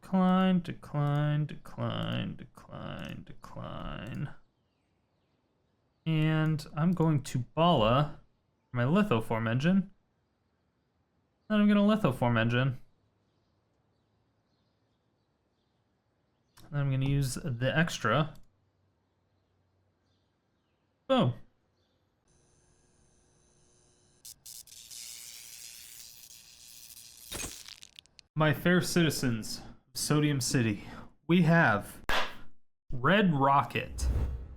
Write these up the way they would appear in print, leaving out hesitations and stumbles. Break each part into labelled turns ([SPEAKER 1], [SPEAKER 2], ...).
[SPEAKER 1] Decline, decline, decline, decline, decline. And I'm going to Bala for my Lithoform Engine. Then I'm going to Lithoform Engine. And I'm going to use the extra. Boom. My fair citizens of Sodium City, we have Red Rocket.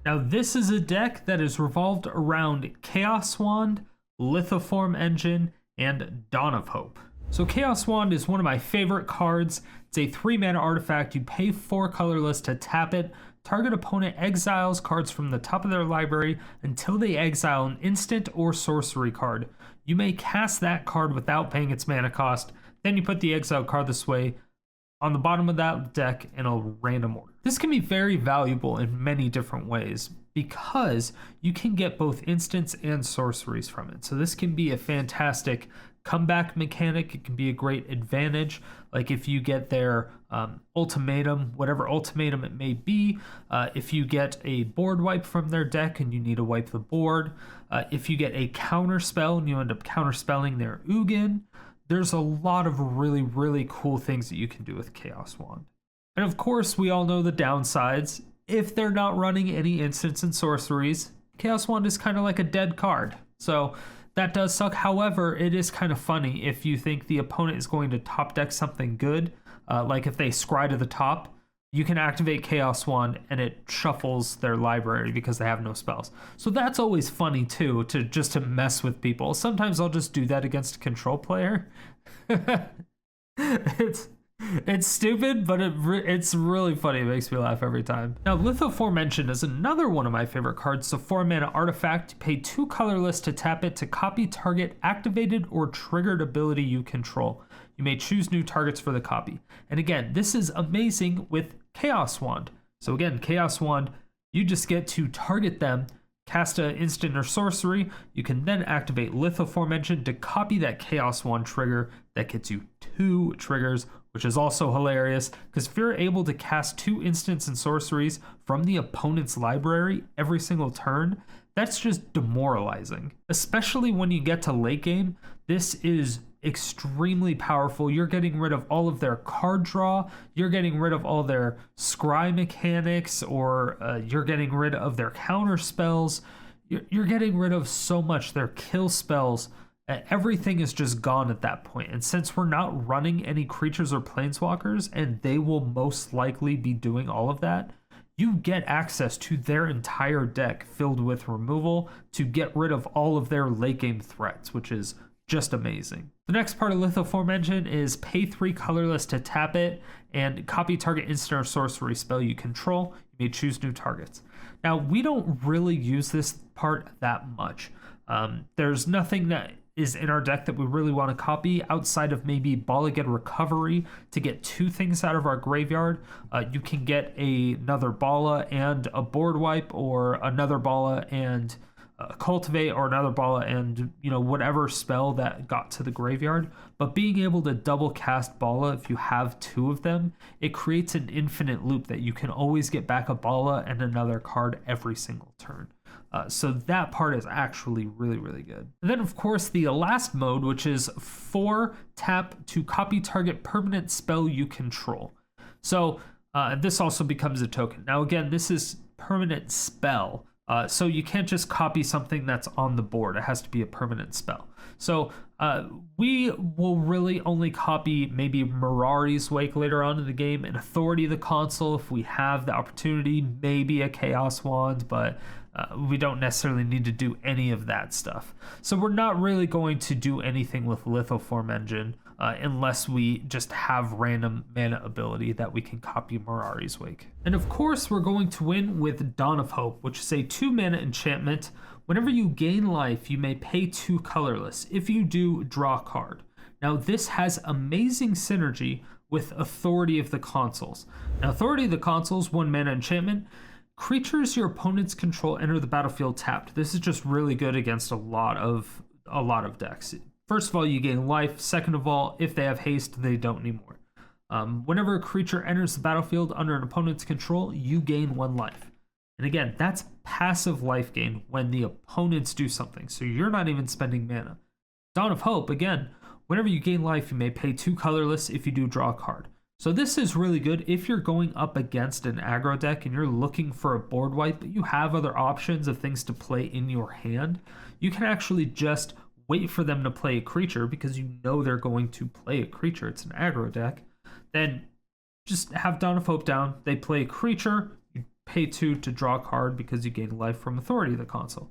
[SPEAKER 1] Now this is a deck that is revolved around Chaos Wand, Lithoform Engine, and Dawn of Hope. So Chaos Wand is one of my favorite cards. It's a 3-mana artifact. You pay 4 colorless to tap it. Target opponent exiles cards from the top of their library until they exile an instant or sorcery card. You may cast that card without paying its mana cost. Then you put the exile card this way on the bottom of that deck in a random order. This can be very valuable in many different ways because you can get both instants and sorceries from it. So this can be a fantastic comeback mechanic. It can be a great advantage. Like if you get their ultimatum, whatever ultimatum it may be, if you get a board wipe from their deck and you need to wipe the board, if you get a counter spell and you end up counterspelling their Ugin, there's a lot of really, really cool things that you can do with Chaos Wand. And of course, we all know the downsides. If they're not running any instants and sorceries, Chaos Wand is kind of like a dead card. So that does suck. However, it is kind of funny if you think the opponent is going to top deck something good, like if they scry to the top, you can activate Chaos Wand and it shuffles their library because they have no spells. So that's always funny too, to mess with people. Sometimes I'll just do that against a control player. It's stupid, but it's really funny. It makes me laugh every time. Now, Lithoform Engine is another one of my favorite cards. It's a 4-mana artifact. Pay 2 colorless to tap it to copy target activated or triggered ability you control. You may choose new targets for the copy. And again, this is amazing with Chaos Wand. So again, Chaos Wand, you just get to target them, cast an instant or sorcery. You can then activate Lithoform Engine to copy that Chaos Wand trigger. That gets you 2 triggers, which is also hilarious because if you're able to cast 2 instants and sorceries from the opponent's library every single turn, that's just demoralizing. Especially when you get to late game, this is extremely powerful. You're getting rid of all of their card draw, you're getting rid of all their scry mechanics, or you're getting rid of their counter spells. You're getting rid of so much, their kill spells. Everything is just gone at that point. And since we're not running any creatures or planeswalkers, and they will most likely be doing all of that, you get access to their entire deck filled with removal to get rid of all of their late game threats, which is just amazing. The next part of Lithoform Engine is pay 3 colorless to tap it and copy target instant or sorcery spell you control. You may choose new targets. Now, we don't really use this part that much. There's nothing that is in our deck that we really want to copy outside of maybe Bala Ged Recovery to get 2 things out of our graveyard. You can get another Bala and a board wipe, or another Bala and Cultivate, or another Bala and whatever spell that got to the graveyard. But being able to double cast Bala, if you have 2 of them, it creates an infinite loop that you can always get back a Bala and another card every single turn. So that part is actually really, really good. And then, of course, the last mode, which is 4 tap to copy target permanent spell you control. So this also becomes a token. Now, again, this is permanent spell. So you can't just copy something that's on the board. It has to be a permanent spell. So we will really only copy maybe Mirari's Wake later on in the game, and Authority of the Consul if we have the opportunity, maybe a Chaos Wand, but we don't necessarily need to do any of that stuff. So we're not really going to do anything with Lithoform Engine unless we just have random mana ability that we can copy Mirari's Wake. And of course, we're going to win with Dawn of Hope, which is a 2-mana enchantment. Whenever you gain life, you may pay 2 colorless. If you do, draw a card. Now, this has amazing synergy with Authority of the Consuls. Now, Authority of the Consuls, 1-mana enchantment. Creatures your opponents control enter the battlefield tapped. This is just really good against a lot of decks. First of all, you gain life. Second of all, if they have haste, they don't need more. Whenever a creature enters the battlefield under an opponent's control, you gain 1 life. And again, that's passive life gain when the opponents do something, so you're not even spending mana. Dawn of Hope, again, whenever you gain life, you may pay 2 colorless if you do draw a card. So this is really good if you're going up against an aggro deck and you're looking for a board wipe, but you have other options of things to play in your hand. You can actually just wait for them to play a creature because you know they're going to play a creature. It's an aggro deck. Then just have Dawn of Hope down. They play a creature. You pay 2 to draw a card because you gain life from Authority of the Consul.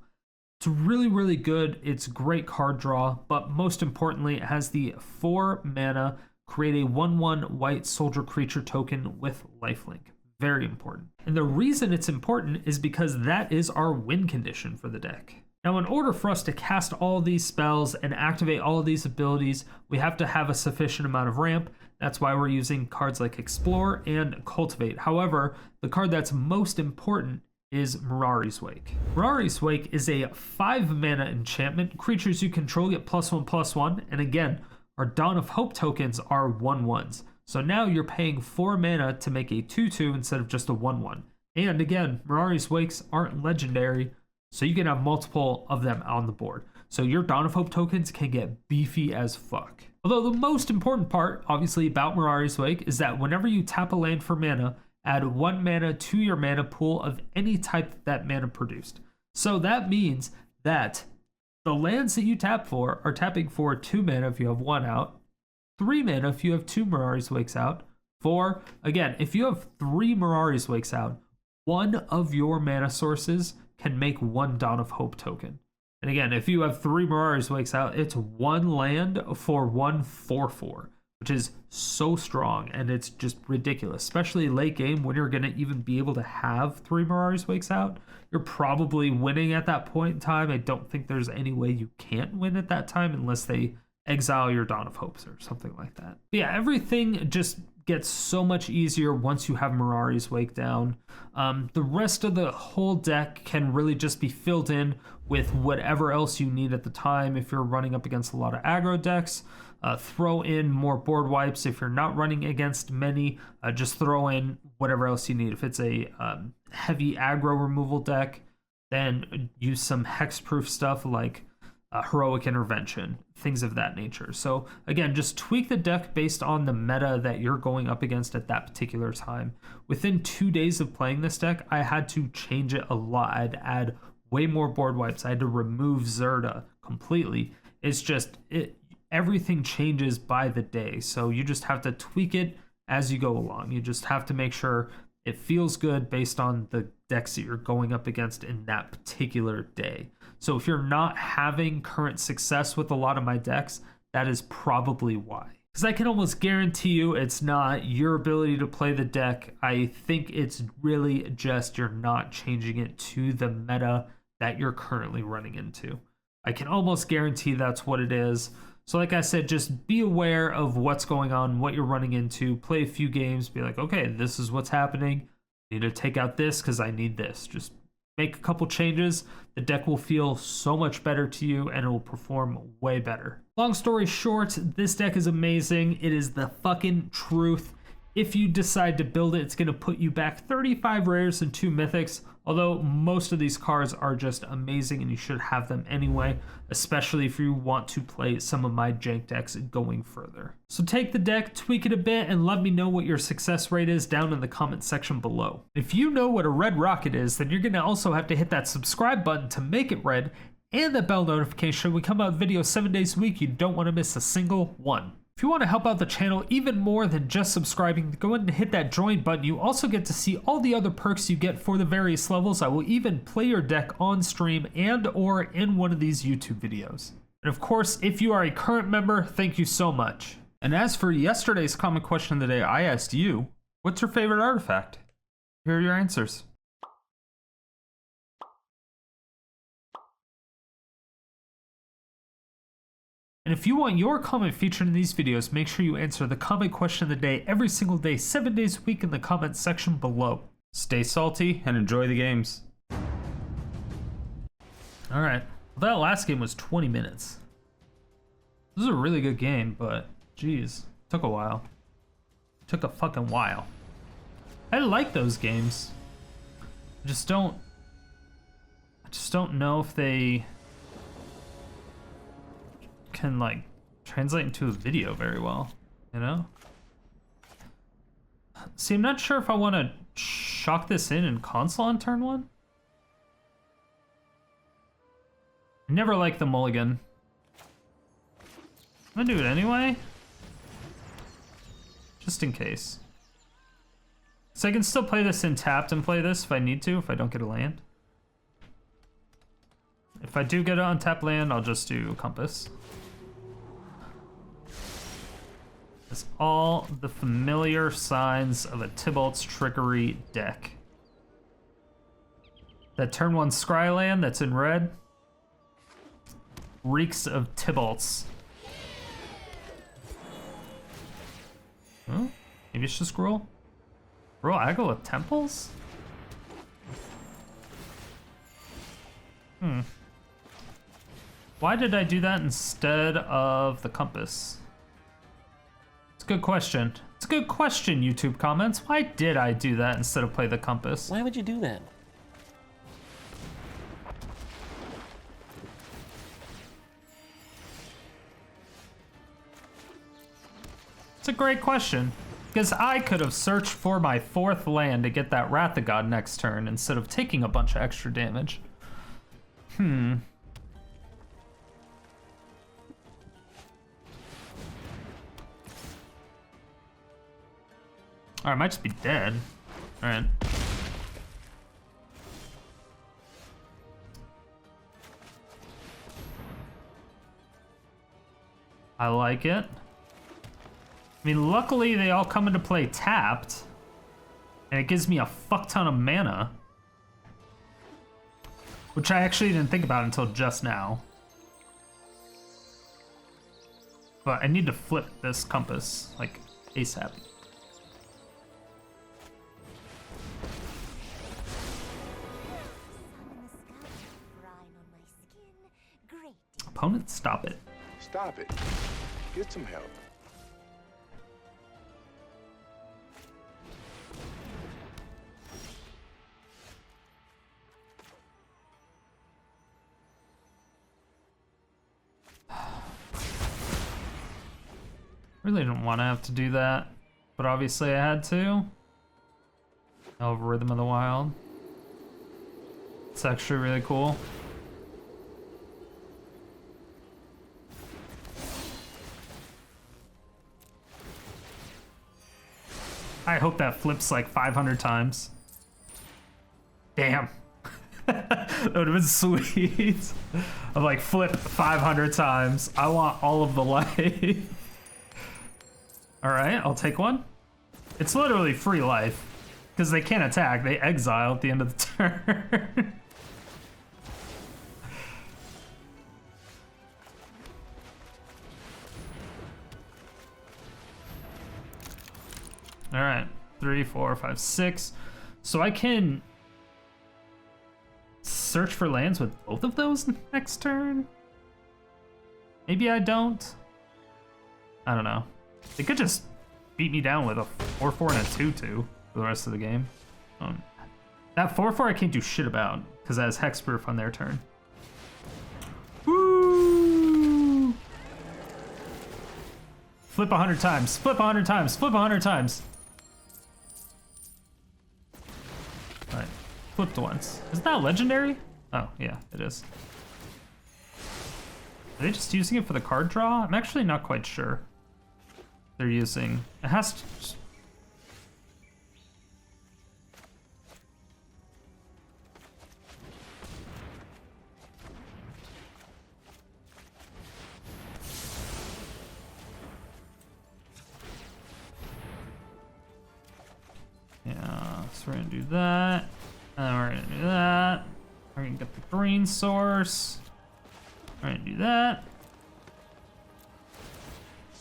[SPEAKER 1] It's really, really good. It's great card draw, but most importantly, it has the 4 mana, create a 1/1 white soldier creature token with lifelink. Very important. And the reason it's important is because that is our win condition for the deck. Now, in order for us to cast all these spells and activate all of these abilities, we have to have a sufficient amount of ramp. That's why we're using cards like Explore and Cultivate. However, the card that's most important is Mirari's Wake. Mirari's Wake is a 5 mana enchantment. Creatures you control get +1/+1, and again, our Dawn of Hope tokens are 1/1s. So now you're paying 4 mana to make a 2/2 instead of just a 1/1. And again, Mirari's Wakes aren't legendary, so you can have multiple of them on the board. So your Dawn of Hope tokens can get beefy as fuck. Although the most important part, obviously, about Mirari's Wake is that whenever you tap a land for mana, add 1 mana to your mana pool of any type that mana produced. So that means that the lands that you tap for are tapping for 2 mana if you have 1 out, 3 mana if you have 2 Mirari's Wakes out, 4, again, if you have 3 Mirari's Wakes out, 1 of your mana sources can make 1 Dawn of Hope token. And again, if you have 3 Mirari's Wakes out, it's 1 land for 1 4/4, which is so strong, and it's just ridiculous, especially late game when you're going to even be able to have 3 Mirari's Wakes out. You're probably winning at that point in time. I don't think there's any way you can't win at that time unless they exile your Dawn of Hopes or something like that. But yeah, everything just gets so much easier once you have Mirari's Wake down. The rest of the whole deck can really just be filled in with whatever else you need at the time. If you're running up against a lot of aggro decks, throw in more board wipes. If you're not running against many, just throw in whatever else you need. If it's a heavy aggro removal deck, then use some hexproof stuff like Heroic Intervention, things of that nature. So again, just tweak the deck based on the meta that you're going up against at that particular time. Within 2 days of playing this deck, I had to change it a lot. I'd add way more board wipes. I had to remove Zerda completely. It's just, everything changes by the day. So you just have to tweak it as you go along. You just have to make sure it feels good based on the decks that you're going up against in that particular day. So if you're not having current success with a lot of my decks, that is probably why. Because I can almost guarantee you it's not your ability to play the deck. I think it's really just you're not changing it to the meta that you're currently running into. I can almost guarantee that's what it is. So like I said, just be aware of what's going on, what you're running into, play a few games, be like, okay, this is what's happening. I need to take out this because I need this. Just make a couple changes. The deck will feel so much better to you and it will perform way better. Long story short, this deck is amazing. It is the fucking truth. If you decide to build it, it's going to put you back 35 rares and 2 mythics, although most of these cards are just amazing and you should have them anyway, especially if you want to play some of my jank decks going further. So take the deck, tweak it a bit, and let me know what your success rate is down in the comment section below. If you know what a red rocket is, then you're going to also have to hit that subscribe button to make it red, and the bell notification. We come out with videos 7 days a week. You don't want to miss a single one. If you want to help out the channel even more than just subscribing, go ahead and hit that join button. You also get to see all the other perks you get for the various levels. I will even play your deck on stream and or in one of these YouTube videos. And of course, if you are a current member, thank you so much. And as for yesterday's comment question of the day, I asked you, what's your favorite artifact? Here are your answers. And if you want your comment featured in these videos, make sure you answer the comment question of the day every single day, 7 days a week in the comment section below. Stay salty and enjoy the games. All right, well, that last game was 20 minutes. This is a really good game, but geez, took a while. Took a fucking while. I like those games. I just don't know if they can like translate into a video very well, you know? See, I'm not sure if I want to shock this in console on turn 1. I never liked the mulligan. I'm gonna do it anyway. Just in case. So I can still play this in tapped and play this if I need to, if I don't get a land. If I do get an untapped land, I'll just do Compass. It's all the familiar signs of a Tybalt's Trickery deck. That turn 1 Scry land that's in red reeks of Tybalt's. Huh? Maybe it's just Gruul? Gruul, I go with Temples? Why did I do that instead of the Compass? It's a good question. It's a good question, YouTube comments. Why did I do that instead of play the Compass?
[SPEAKER 2] Why would you do that?
[SPEAKER 1] It's a great question. Because I could have searched for my 4th land to get that Wrath of God next turn instead of taking a bunch of extra damage. Or I might just be dead. Alright. I like it. I mean, luckily they all come into play tapped, and it gives me a fuck ton of mana, which I actually didn't think about until just now. But I need to flip this Compass, like, ASAP. Opponent, stop it.
[SPEAKER 3] Stop it. Get some help.
[SPEAKER 1] Really didn't want to have to do that, but obviously I had to. Oh, Rhythm of the Wild. It's actually really cool. I hope that flips like 500 times. Damn. That would have been sweet. I'm like, flip 500 times. I want all of the life. All right, I'll take one. It's literally free life because they can't attack. They exile at the end of the turn. All right, 3, 4, 5, 6. So I can search for lands with both of those next turn? Maybe I don't. I don't know. They could just beat me down with a 4/4 and a 2/2 for the rest of the game. That 4/4 I can't do shit about because it has Hexproof on their turn. Woo! Flip 100 times. Flip 100 times. Flip 100 times. All right. Flipped once. Isn't that legendary? Oh, yeah, it is. Are they just using it for the card draw? I'm actually not quite sure. They're using. It has to. Yeah, so we're gonna do that. And then we're gonna do that. We're gonna get the green source. We're gonna do that.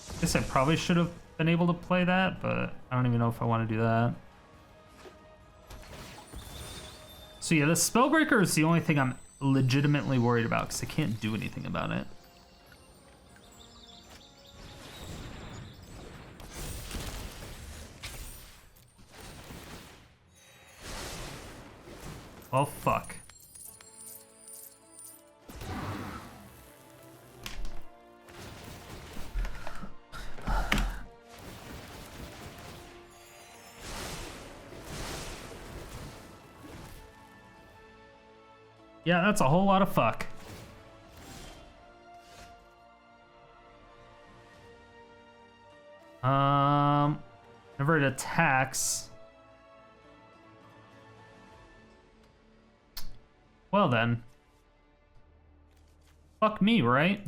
[SPEAKER 1] I guess I probably should have been able to play that, but I don't even know if I want to do that. So yeah, the Spellbreaker is the only thing I'm legitimately worried about because I can't do anything about it. Oh, fuck. Yeah, that's a whole lot of fuck. Whenever it attacks. Well then. Fuck me, right?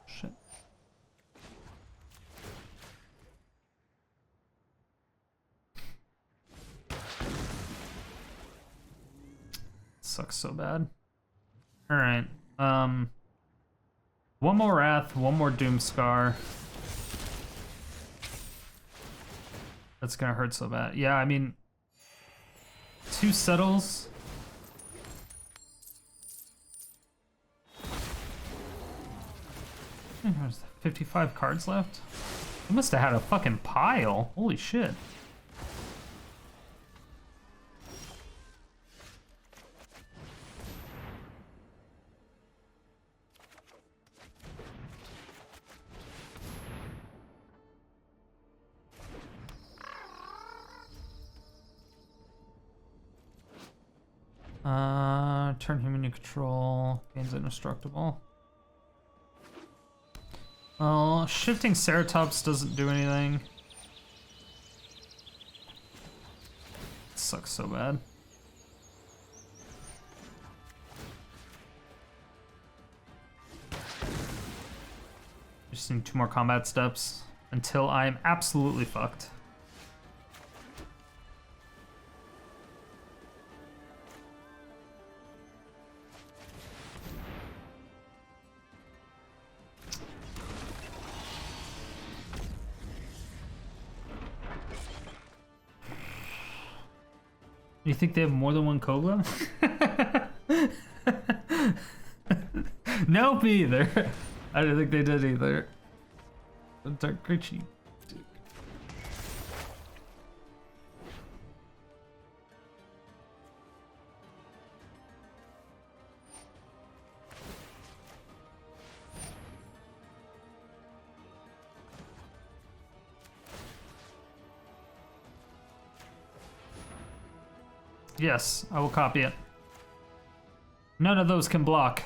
[SPEAKER 1] Shit. Sucks so bad. All right. One more Wrath, one more Doomskar. That's gonna hurt so bad. Yeah, I mean, 2 settles. There's 55 cards left. I must have had a fucking pile. Holy shit. Turn human to control. Gains indestructible. Oh, shifting Ceratops doesn't do anything. It sucks so bad. Just need 2 more combat steps until I'm absolutely fucked. You think they have more than one Kogla? No, me either. I didn't think they did either. Dark Gritchy. Yes, I will copy it. None of those can block.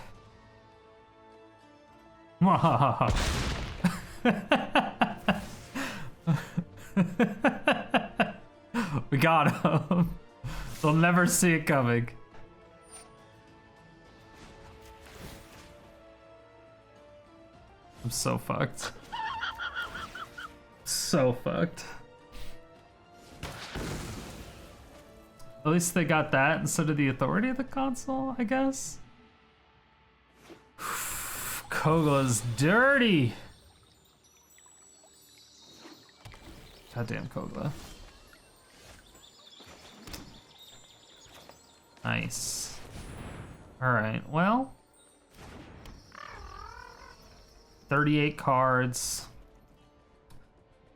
[SPEAKER 1] We got him. They'll never see it coming. I'm so fucked. So fucked. At least they got that instead of the authority of the console, I guess. Kogla's dirty. Goddamn Kogla. Nice. Alright, well. 38 cards.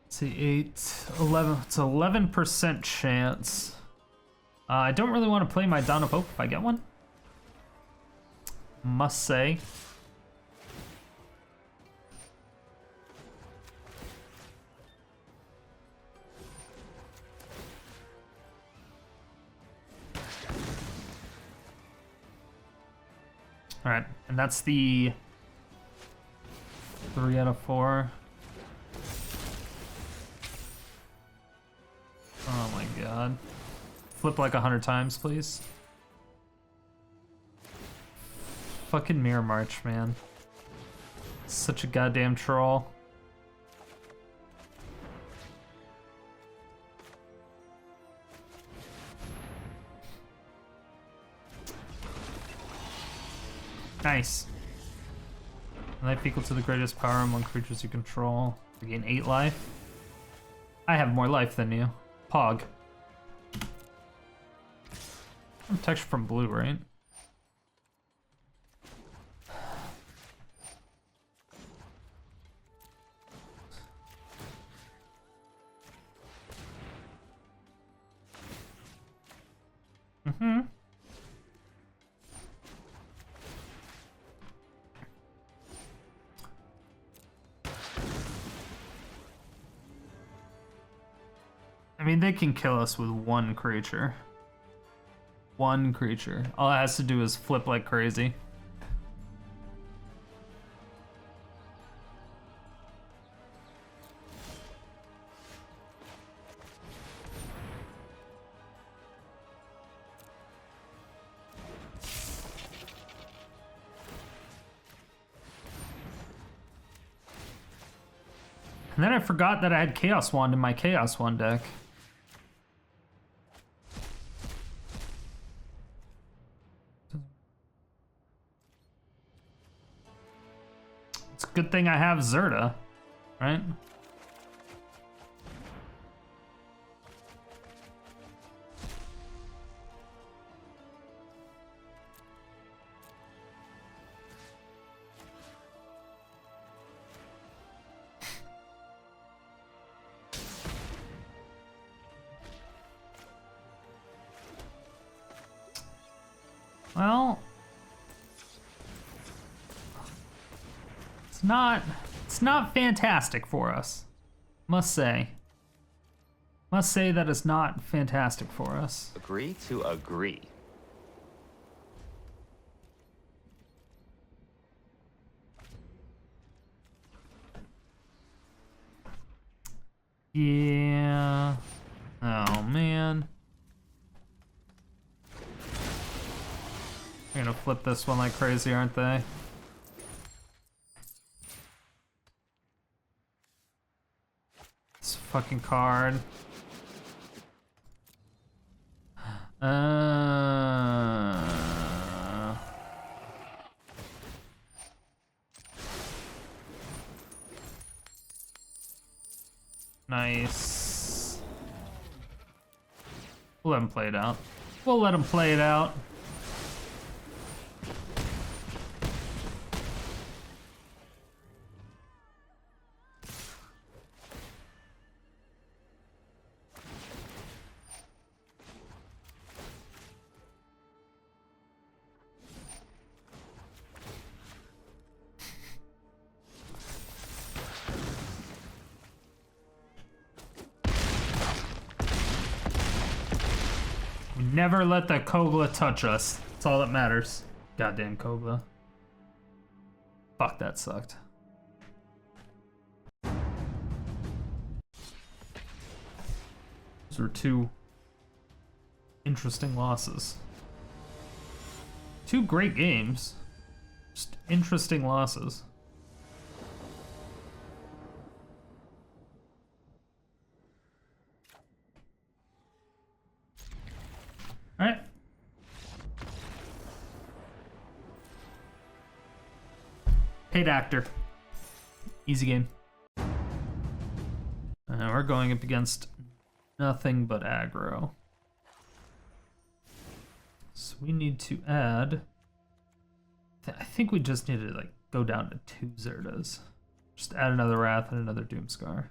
[SPEAKER 1] Let's see, 8, 11. It's 11% chance. I don't really want to play my Dawn of Hope if I get one. Must say. All right, and that's the 3 out of 4. Oh my god. Flip like 100 times, please. Fucking Mirror March, man. Such a goddamn troll. Nice. Life equal to the greatest power among creatures you control. You gain 8 life. I have more life than you. Pog. Texture from blue, right? Mm-hmm. I mean, they can kill us with one creature. One creature. All it has to do is flip like crazy. And then I forgot that I had Chaos Wand in my Chaos Wand deck. It's a good thing I have Zerta, right? Well, it's not fantastic for us. Must say that it's not fantastic for us.
[SPEAKER 2] Agree to agree.
[SPEAKER 1] Yeah. Oh man. They're gonna flip this one like crazy, aren't they? This fucking card. Nice. We'll let him play it out. We'll let him play it out. Never let the Kogla touch us. That's all that matters. Goddamn Kogla. Fuck, that sucked. Those were two interesting losses. Two great games. Just interesting losses. Alright. Paid actor. Easy game. We're going up against nothing but aggro. So we need to add... I think we just need to like go down to 2 Zertas. Just add another Wrath and another Doomskar.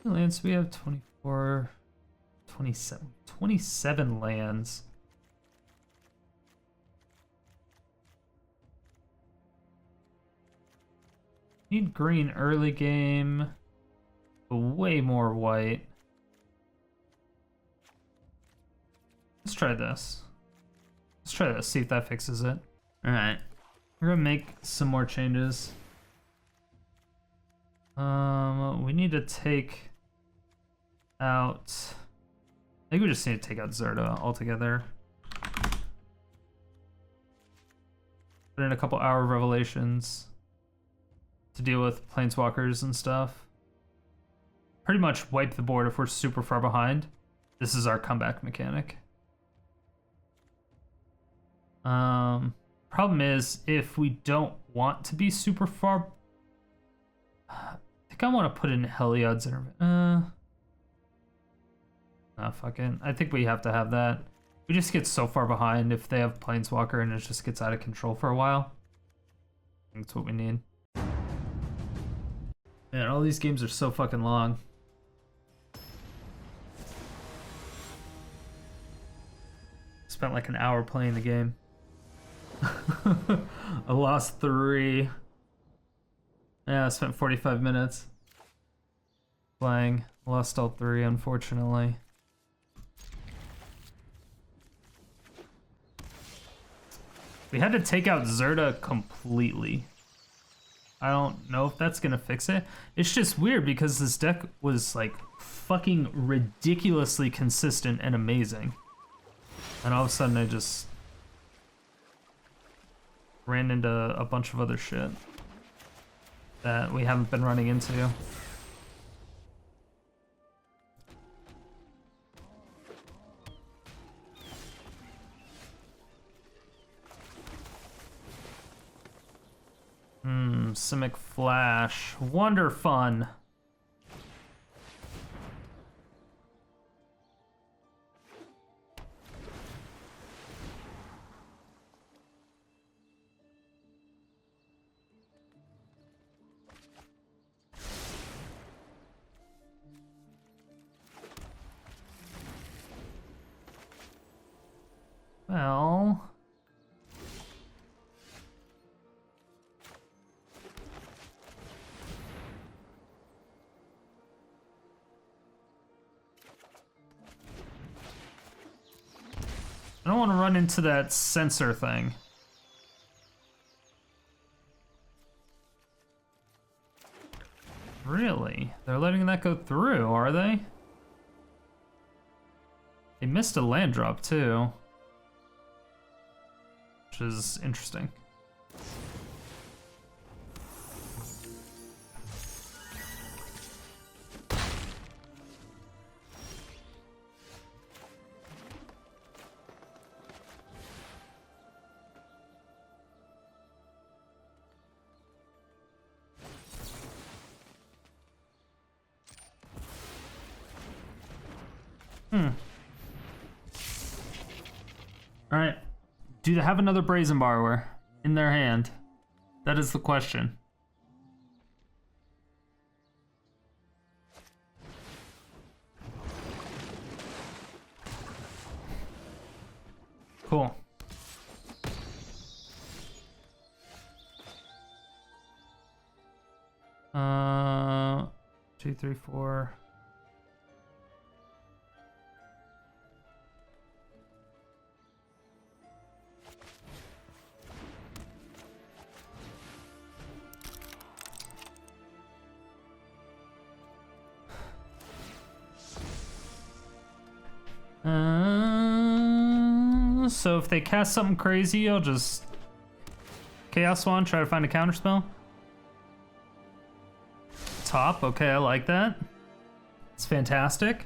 [SPEAKER 1] Lands, we have 24, 27 lands. Need green early game, but way more white. Let's try this. See if that fixes it. All right, we're gonna make some more changes. We need to take out... I think we just need to take out Zerta altogether. Put in a couple Hour of Revelations to deal with Planeswalkers and stuff. Pretty much wipe the board if we're super far behind. This is our comeback mechanic. Problem is, if we don't want to be super far... I think I want to put in Heliod's intervention. Fuck it. I think we have to have that. We just get so far behind if they have Planeswalker and it just gets out of control for a while. I think that's what we need. Man, all these games are so fucking long. Spent like an hour playing the game. I lost 3. Yeah, I spent 45 minutes playing. Lost all 3, unfortunately. We had to take out Zerta completely. I don't know if that's gonna fix it. It's just weird because this deck was like fucking ridiculously consistent and amazing. And all of a sudden I just ran into a bunch of other shit that we haven't been running into. Simic Flash. Wonder fun. Well... I don't want to run into that sensor thing. Really? They're letting that go through, are they? They missed a land drop too, which is interesting. Alright. Do they have another Brazen Borrower in their hand? That is the question. Cool. Two, three, four. So if they cast something crazy, I'll just Chaos Swan, try to find a counterspell. Top, okay, I like that. It's fantastic.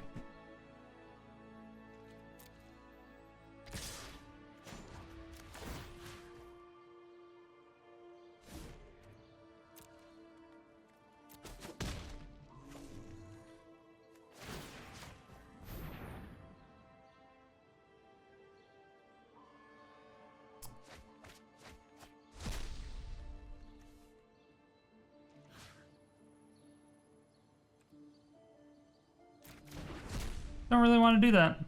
[SPEAKER 1] Don't really want to do that.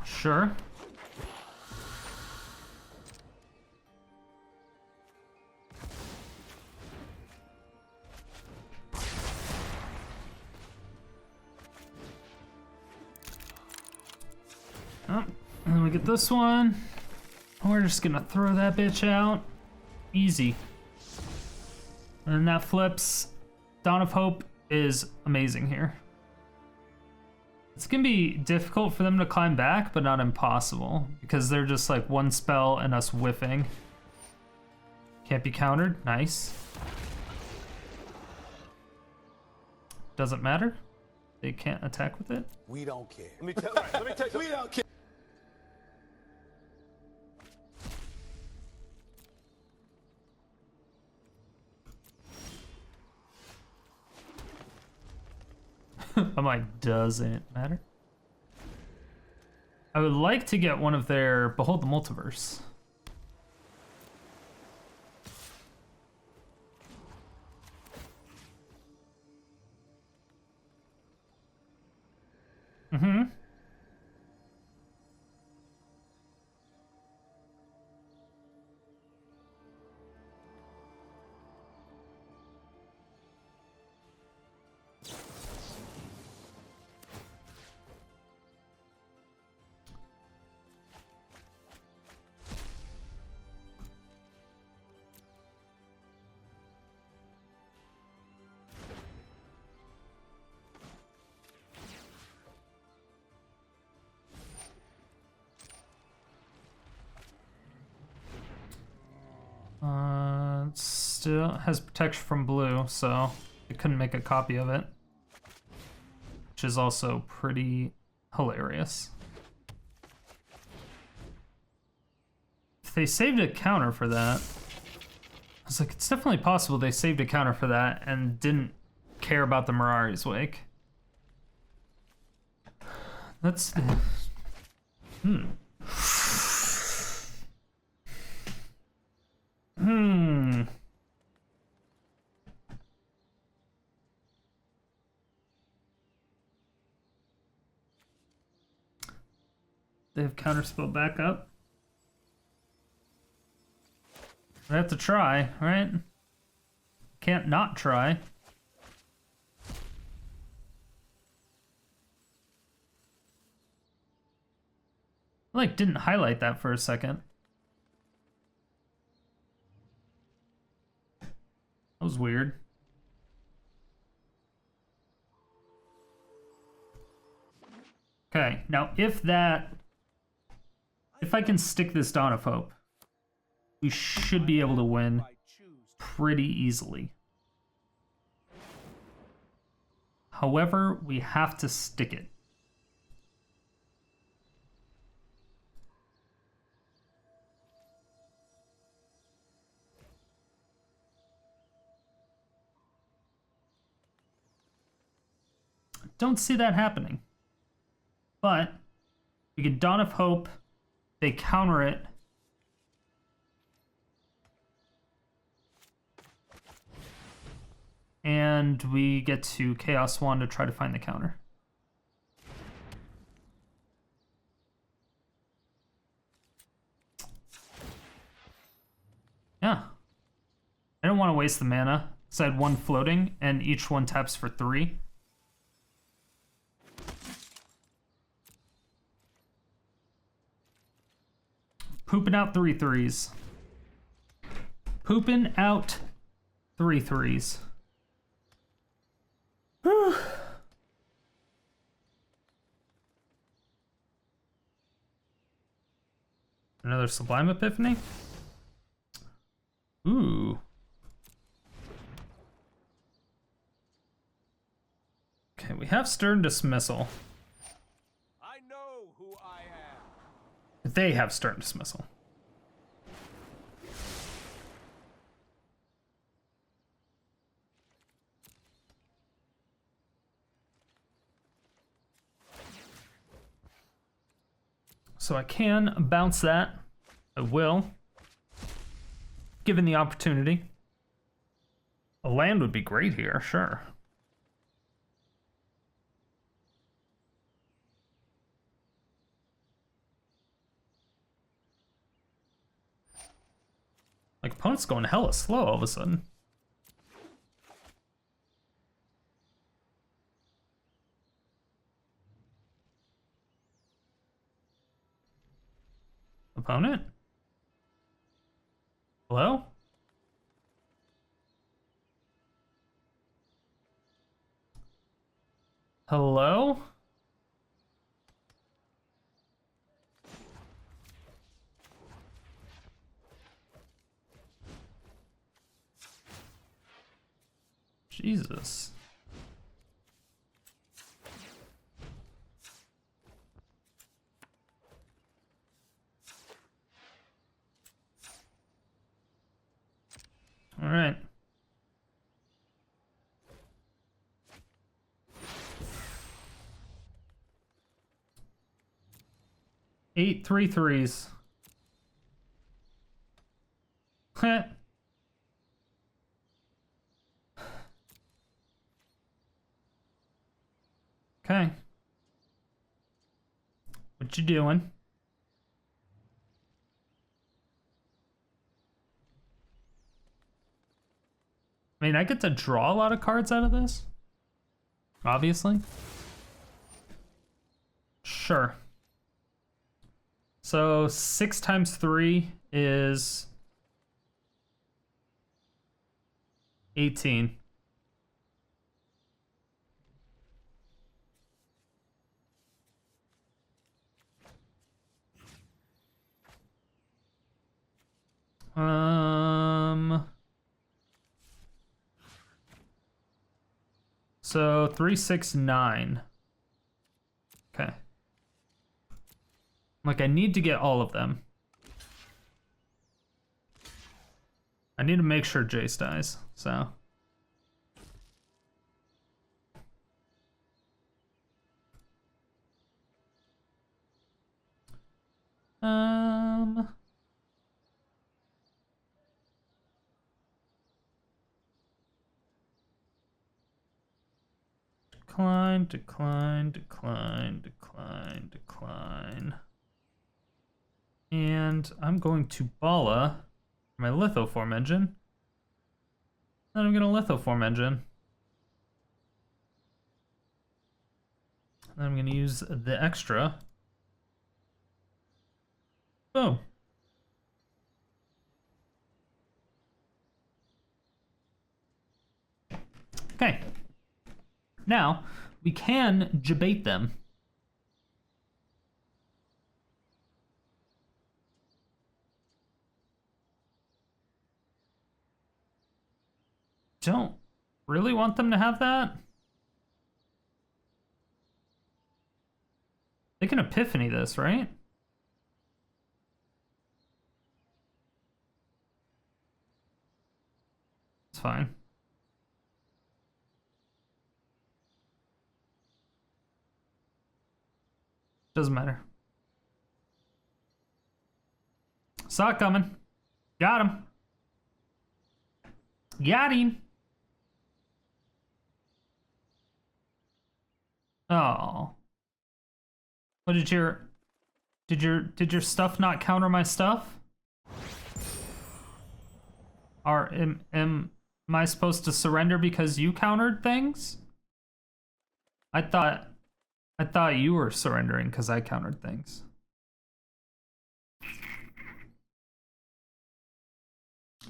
[SPEAKER 1] Sure. Oh, and then we get this one. We're just gonna throw that bitch out. Easy. And then that flips. Dawn of Hope is amazing here. It's gonna be difficult for them to climb back, but not impossible, because they're just like one spell and us whiffing. Can't be countered. Nice. Doesn't matter. They can't attack with it.
[SPEAKER 2] We don't care. Let me tell you. We don't care.
[SPEAKER 1] I'm like, doesn't matter. I would like to get one of their Behold the Multiverse. Mm-hmm. It still has protection from blue, so I couldn't make a copy of it, which is also pretty hilarious. If they saved a counter for that, I was like, it's definitely possible they saved a counter for that and didn't care about the Mirari's Wake. That's... They have counterspell back up. I have to try, right? Can't not try. I like didn't highlight that for a second. That was weird. Okay, now if I can stick this Dawn of Hope, we should be able to win pretty easily. However, we have to stick it. Don't see that happening. But we get Dawn of Hope, they counter it. And we get to Chaos Wand to try to find the counter. Yeah. I don't want to waste the mana, because I had one floating, and each one taps for 3. Pooping out 3/3s. Pooping out 3/3s. Whew. Another Sublime Epiphany? Ooh. Okay, we have Stern Dismissal.
[SPEAKER 2] I know who I am.
[SPEAKER 1] They have Stern Dismissal. So I can bounce that. I will. Given the opportunity. A land would be great here, sure. Like, opponent's going hella slow all of a sudden. Opponent? Hello? Hello? Jesus. All right. Eight 3/3s. Heh. Okay. What you doing? I mean, I get to draw a lot of cards out of this. Obviously. Sure. So 6 times 3 is 18. So 3, 6, 9. Okay. Like, I need to get all of them. I need to make sure Jace dies, so. Decline, decline, decline, decline, decline. And I'm going to Bala my Lithoform Engine. Then I'm going to Lithoform Engine. Then I'm going to use the extra. Boom. Okay. Now, we can debate them. Don't really want them to have that. They can Epiphany this, right? It's fine. Doesn't matter. Saw it coming. Got him. Got him. Oh. What did your stuff not counter my stuff? Or am I supposed to surrender because you countered things? I thought you were surrendering because I countered things.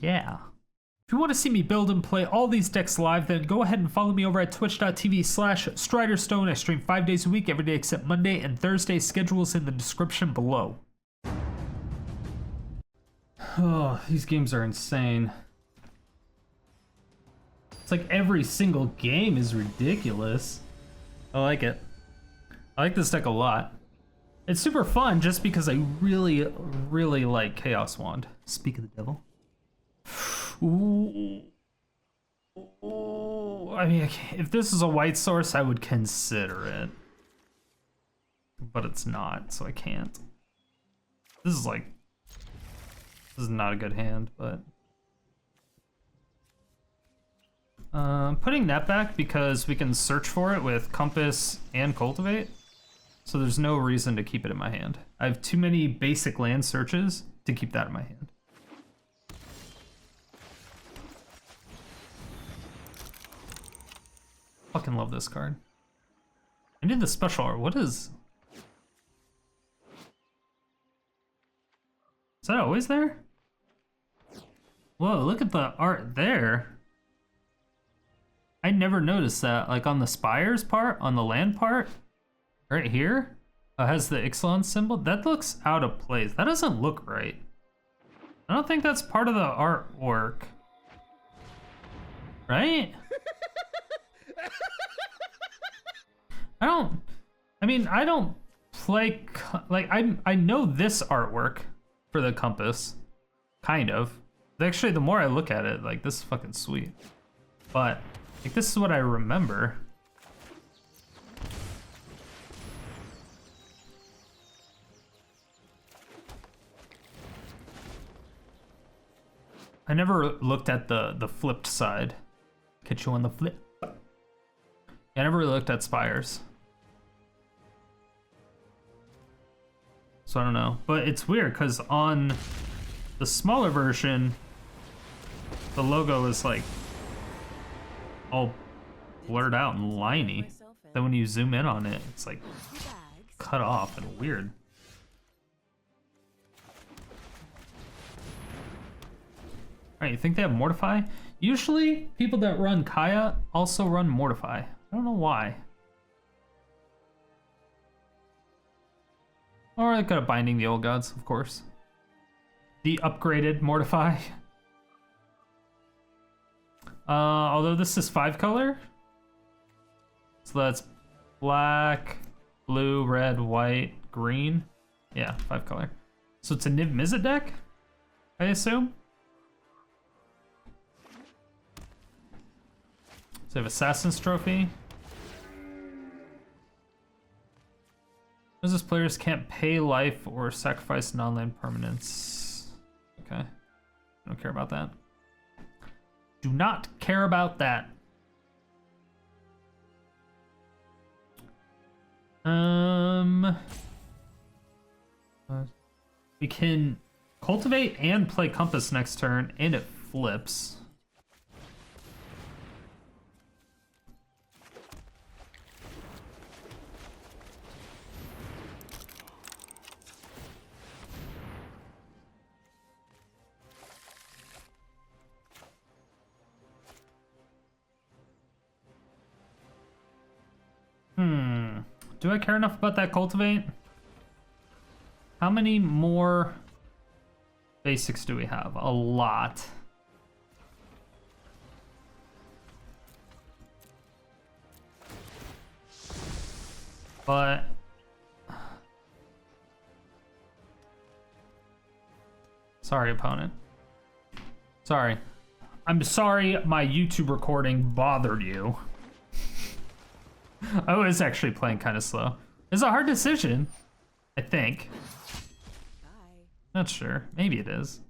[SPEAKER 1] Yeah. If you want to see me build and play all these decks live, then go ahead and follow me over at twitch.tv/StriderStone. I stream 5 days a week, every day except Monday and Thursday. Schedule's in the description below. Oh, these games are insane. It's like every single game is ridiculous. I like it. I like this deck a lot. It's super fun just because I really, really like Chaos Wand. Speak of the devil. Ooh. Ooh. I mean, if this is a white source, I would consider it. But it's not, so I can't. This is not a good hand, but... putting that back because we can search for it with Compass and Cultivate. So there's no reason to keep it in my hand. I have too many basic land searches to keep that in my hand. Fucking love this card. I need the special art. What is... Is that always there? Whoa, look at the art there. I never noticed that. Like on the spires part, on the land part, right here, has the Ixalan symbol. That looks out of place. That doesn't look right. I don't think that's part of the artwork. Right? I don't play, like, I know this artwork for the compass, kind of. Actually, the more I look at it, like, this is fucking sweet. But, like, this is what I remember. I never looked at the flipped side. Catch you on the flip. I never really looked at spires. So I don't know. But it's weird because on the smaller version, the logo is like all blurred out and liney. Then when you zoom in on it, it's like cut off and weird. Alright, you think they have Mortify? Usually, people that run Kaya also run Mortify. I don't know why. Or they could have Binding the Old Gods, of course. The upgraded Mortify. Although this is 5-color. So that's black, blue, red, white, green. Yeah, 5-color. So it's a Niv-Mizzet deck, I assume? So they have Assassin's Trophy. Business players can't pay life or sacrifice non-land permanents. Okay. I don't care about that. Do not care about that. We can cultivate and play Compass next turn, and it flips. Do I care enough about that Cultivate? How many more basics do we have? A lot. But sorry, opponent. Sorry. I'm sorry my YouTube recording bothered you. I was actually playing kind of slow. It's a hard decision, I think.
[SPEAKER 4] Bye.
[SPEAKER 1] Not sure. Maybe it is.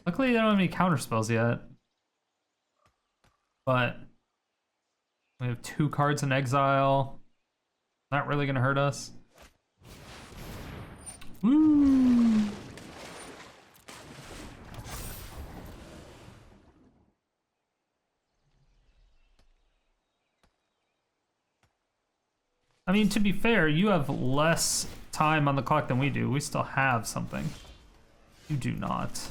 [SPEAKER 1] Luckily, they don't have any counter spells yet. But we have 2 cards in exile. Not really gonna hurt us. Woo! I mean, to be fair, you have less time on the clock than we do. We still have something. You do not.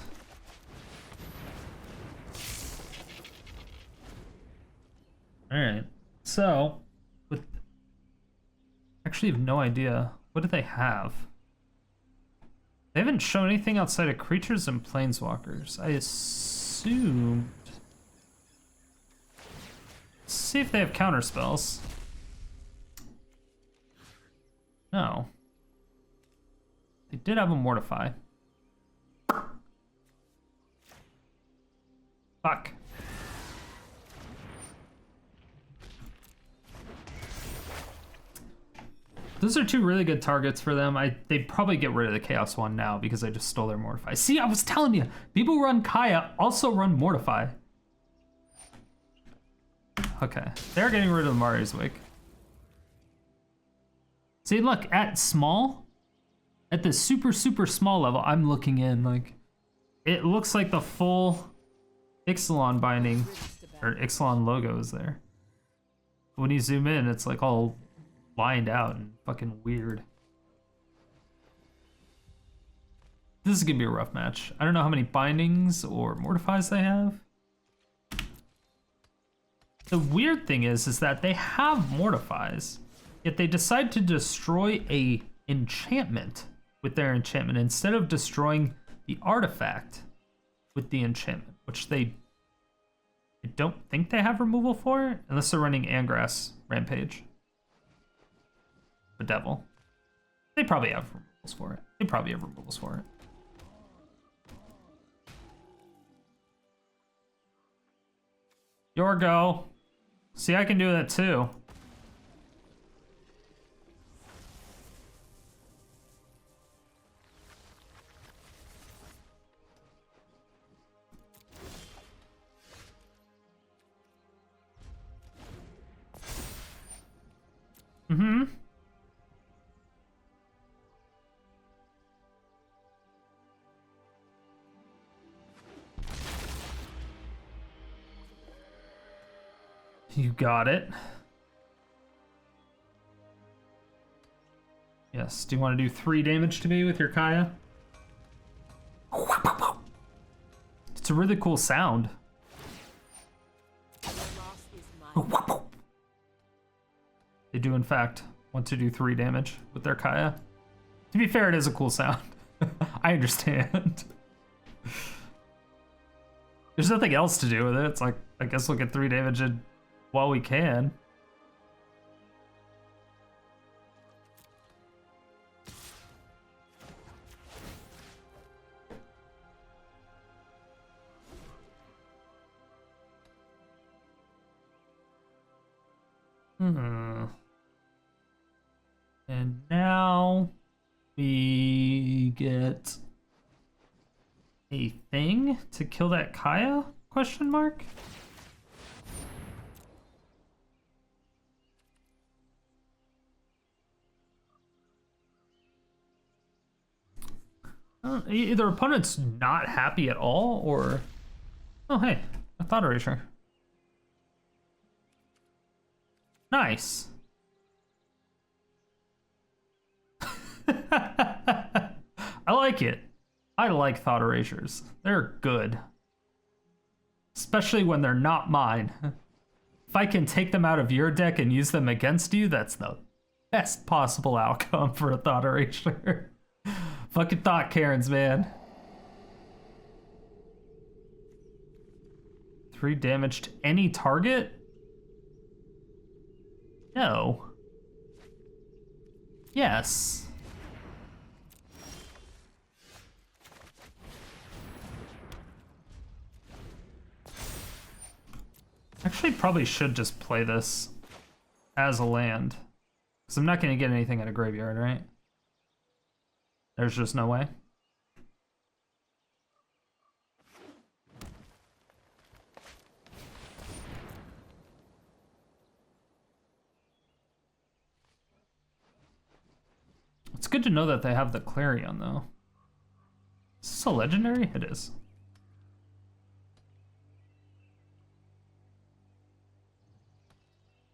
[SPEAKER 1] Alright, so, with... Actually, I have no idea. What do they have? They haven't shown anything outside of creatures and planeswalkers. I assumed... Let's see if they have counter spells. No. They did have a Mortify. Fuck. Those are 2 really good targets for them. They'd probably get rid of the Chaos one now because I just stole their Mortify. See, I was telling you, people who run Kaya also run Mortify. Okay, they're getting rid of the Mari's Wake. See, look, at small, at the super, super small level, I'm looking in, like, it looks like the full Ixalan binding, or Ixalan logo is there. When you zoom in, it's like all lined out and fucking weird. This is gonna be a rough match. I don't know how many bindings or mortifies they have. The weird thing is that they have mortifies, yet they decide to destroy a enchantment with their enchantment instead of destroying the artifact with the enchantment, which they I don't think they have removal for it, unless they're running Angrass Rampage. The Devil. They probably have removals for it. They probably have removals for it. Your go. See, I can do that too. Mm-hmm. You got it. Yes, do you want to do 3 damage to me with your Kaya? It's a really cool sound. They do, in fact, want to do 3 damage with their Kaya. To be fair, it is a cool sound. I understand. There's nothing else to do with it. It's like, I guess we'll get 3 damage in while we can. And now we get a thing to kill that Kaya? Question mark? Either opponent's not happy at all, or... Oh, hey, a Thought Erasure. Nice. I like it. I like Thought Erasures. They're good. Especially when they're not mine. If I can take them out of your deck and use them against you, that's the best possible outcome for a Thought Erasure. Fucking Thought Karens, man. 3 damage to any target? No. Yes. Actually, probably should just play this as a land. Because I'm not going to get anything at a graveyard, right? There's just no way. It's good to know that they have the Clarion, though. Is this a legendary? It is.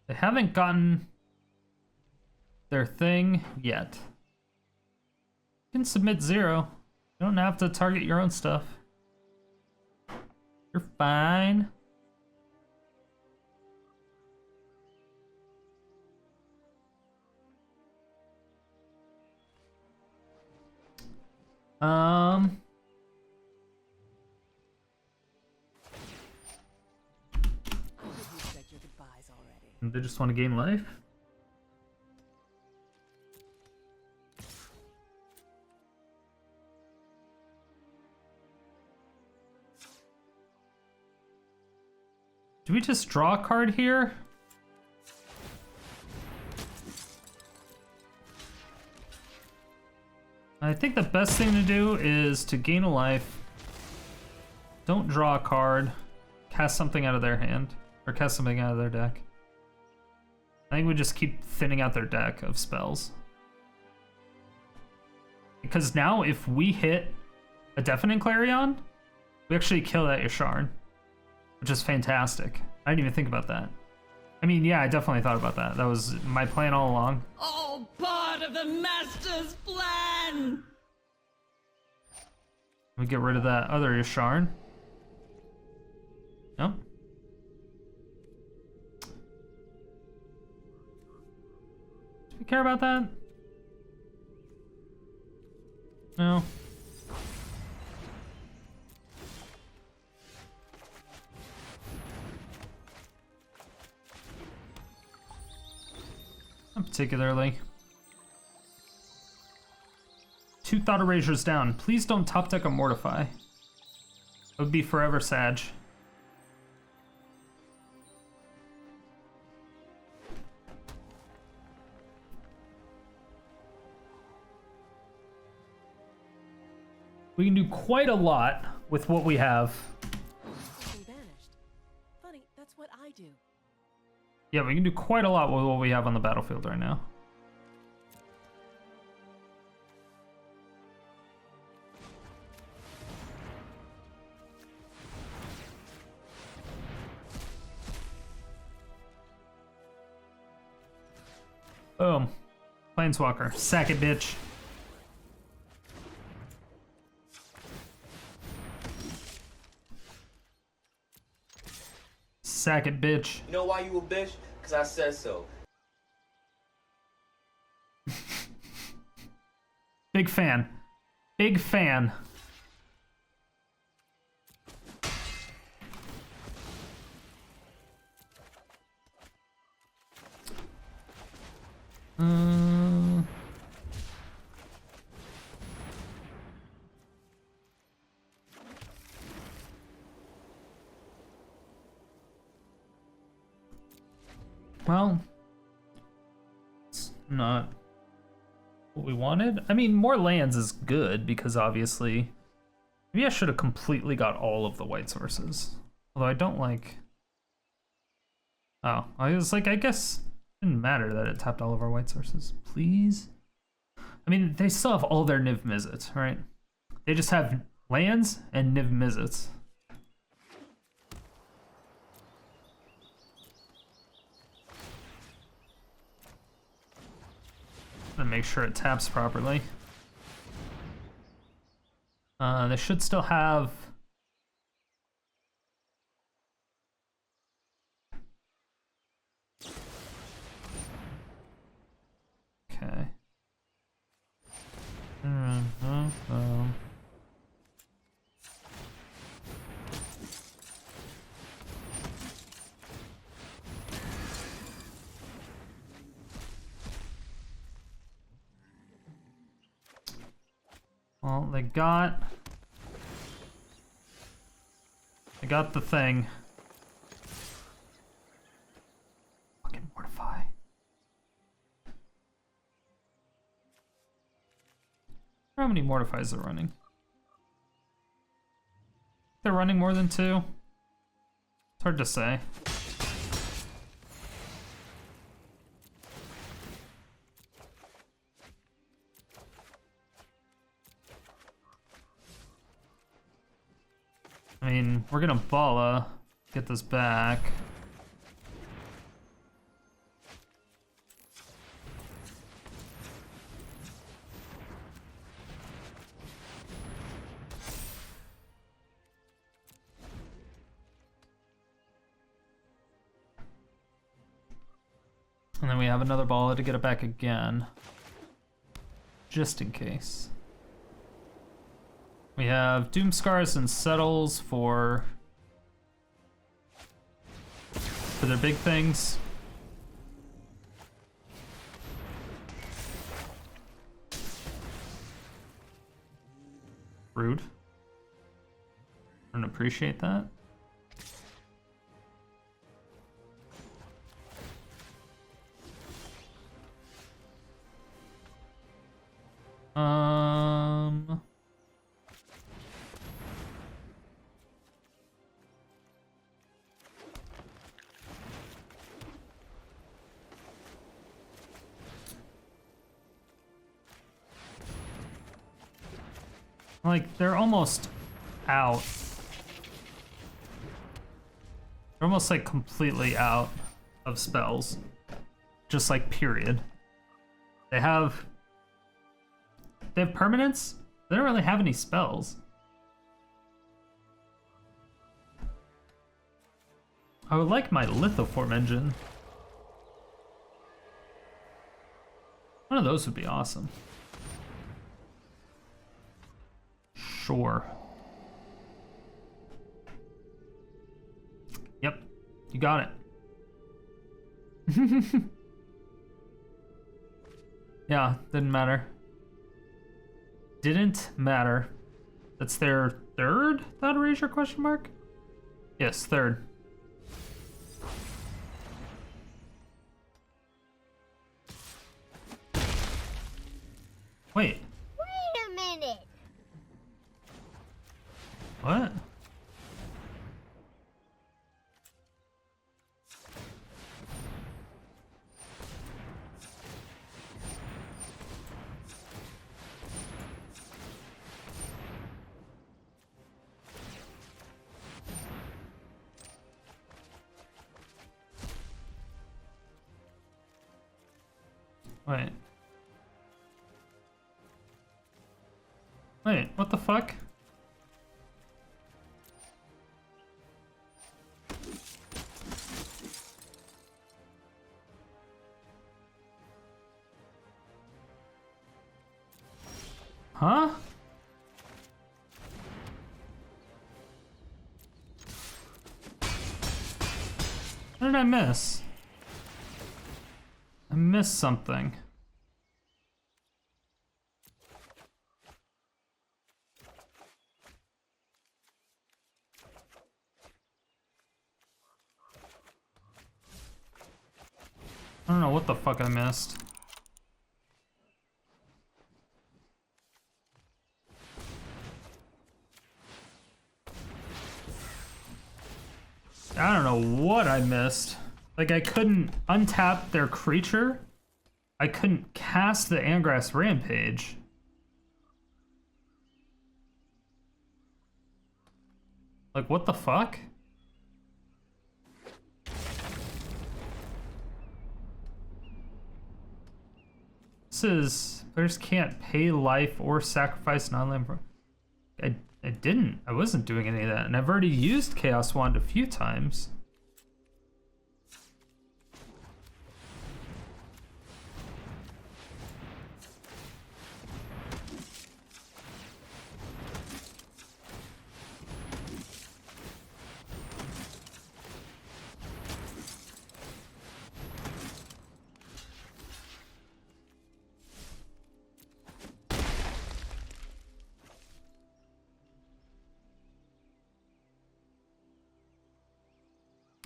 [SPEAKER 1] They haven't gotten their thing yet. You can submit 0. You don't have to target your own stuff. You're fine. They just want to gain life? Do we just draw a card here? I think the best thing to do is to gain a life. Don't draw a card. Cast something out of their hand. Or cast something out of their deck. I think we just keep thinning out their deck of spells. Because now if we hit a Deafening Clarion, we actually kill that Yasharn. Which is fantastic. I didn't even think about that. I mean, yeah, I definitely thought about that. That was my plan all along.
[SPEAKER 5] All part of the Master's plan!
[SPEAKER 1] We get rid of that other Yasharn. No? Do we care about that? No. particularly. 2 Thought Erasures down. Please don't top deck a Mortify. It would be forever Sag. We can do quite a lot with what we have.
[SPEAKER 4] Something vanished. Funny, that's what I do.
[SPEAKER 1] Yeah, we can do quite a lot with what we have on the battlefield right now. Boom. Planeswalker. Sack it, bitch. Sack it, bitch.
[SPEAKER 6] You know why you a bitch? Cause I said so.
[SPEAKER 1] Big fan. Big fan. Well, it's not what we wanted. I mean, more lands is good because obviously, maybe I should have completely got all of the white sources. Although I don't like. Oh, I was like, I guess it didn't matter that it tapped all of our white sources. Please. I mean, they still have all their Niv-Mizzets, right? They just have lands and Niv-Mizzets. And make sure it taps properly. They should still have. Okay. Well, they got the thing. Fucking Mortify. How many Mortifies they're running? They're running more than 2? It's hard to say. I mean, we're gonna Bala, get this back. And then we have another Bala to get it back again. Just in case. We have Doomskars and Settles for their big things. Rude. I don't appreciate that. Like, they're almost out. They're almost like completely out of spells. Just like, period. They have permanents? They don't really have any spells. I would like my Lithoform Engine. One of those would be awesome. Sure. Yep, you got it. Yeah, didn't matter. Didn't matter. That's their third Thought Erasure question mark? Yes, third. Wait.
[SPEAKER 7] Wait a minute.
[SPEAKER 1] What? Wait. Wait, what the fuck? Huh? What did I miss? I missed something. I don't know what the fuck I missed. I don't know what I missed. Like, I couldn't untap their creature. I couldn't cast the Angrass Rampage. Like, what the fuck? This is... Players can't pay life or sacrifice non-land... I didn't. I wasn't doing any of that. And I've already used Chaos Wand a few times.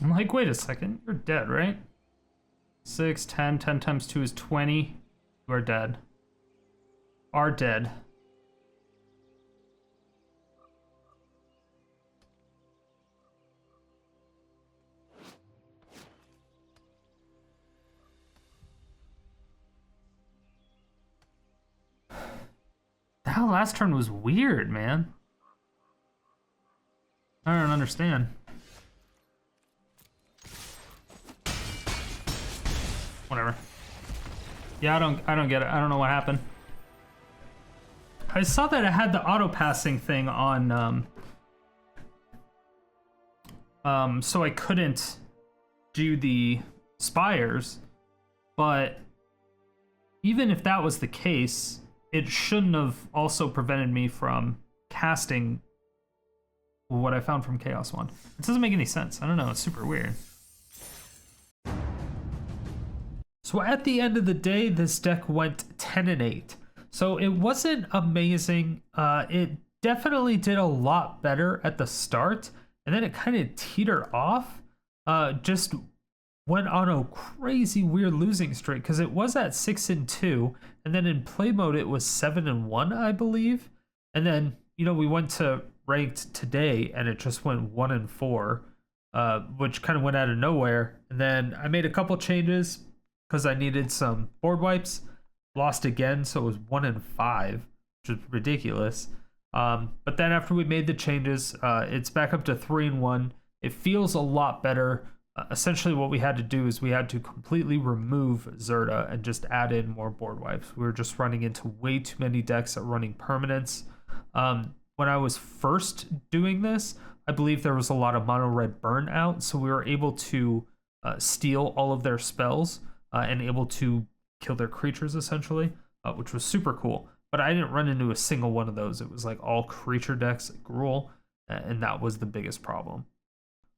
[SPEAKER 1] I'm like, wait a second, you're dead, right? 6, 10, 10 times 2 is 20. You are dead. Are dead. That last turn was weird, man. I don't understand. Whatever. Yeah, I don't get it. I don't know what happened. I saw that it had the auto passing thing on so I couldn't do the spires, but even if that was the case, it shouldn't have also prevented me from casting what I found from Chaos Wand. It doesn't make any sense. I don't know, it's super weird. So at the end of the day, this deck went 10-8. So it wasn't amazing. It definitely did a lot better at the start, and then it kind of teetered off. Just went on a crazy weird losing streak because it was at 6-2, and then in play mode it was 7-1, I believe. And then, you know, we went to ranked today, and it just went 1-4, which kind of went out of nowhere. And then I made a couple changes because I needed some board wipes. Lost again, so it was 1-5, which is ridiculous. But then after we made the changes, it's back up to 3-1. It feels a lot better. Essentially what we had to do is we had to completely remove Zerta and just add in more board wipes. We were just running into way too many decks at running permanents. When I was first doing this, I believe there was a lot of mono red burnout, so we were able to steal all of their spells and able to kill their creatures essentially, which was super cool. But I didn't run into a single one of those. It was like all creature decks, like Gruul, and that was the biggest problem.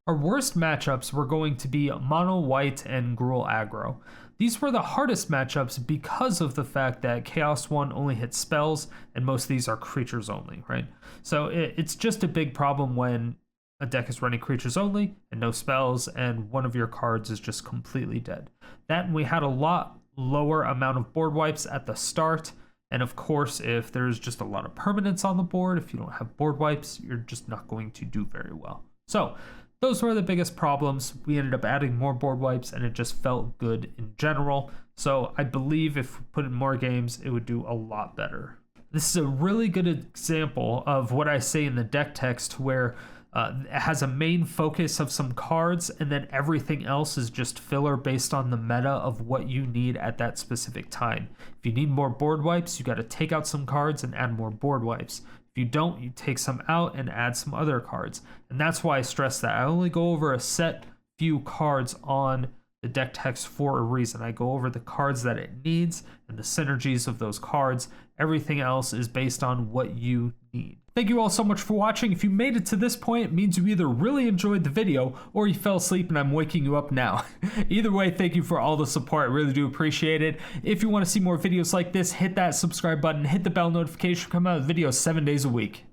[SPEAKER 1] Our worst matchups were going to be Mono White and Gruul Aggro. These were the hardest matchups because of the fact that Chaos 1 only hits spells, and most of these are creatures only, right? So it's just a big problem when a deck is running creatures only and no spells, and one of your cards is just completely dead. That, and we had a lot lower amount of board wipes at the start, and of course, if there's just a lot of permanents on the board, if you don't have board wipes, you're just not going to do very well. So those were the biggest problems. We ended up adding more board wipes, and it just felt good in general. So I believe if we put in more games, it would do a lot better. This is a really good example of what I say in the deck text, where it has a main focus of some cards, and then everything else is just filler based on the meta of what you need at that specific time. If you need more board wipes, you got to take out some cards and add more board wipes. If you don't, you take some out and add some other cards. And that's why I stress that. I only go over a set few cards on the deck text for a reason. I go over the cards that it needs and the synergies of those cards. Everything else is based on what you need. Thank you all so much for watching. If you made it to this point, it means you either really enjoyed the video or you fell asleep and I'm waking you up now. Either way, thank you for all the support. I really do appreciate it. If you want to see more videos like this, hit that subscribe button, hit the bell notification, come out with videos 7 days a week.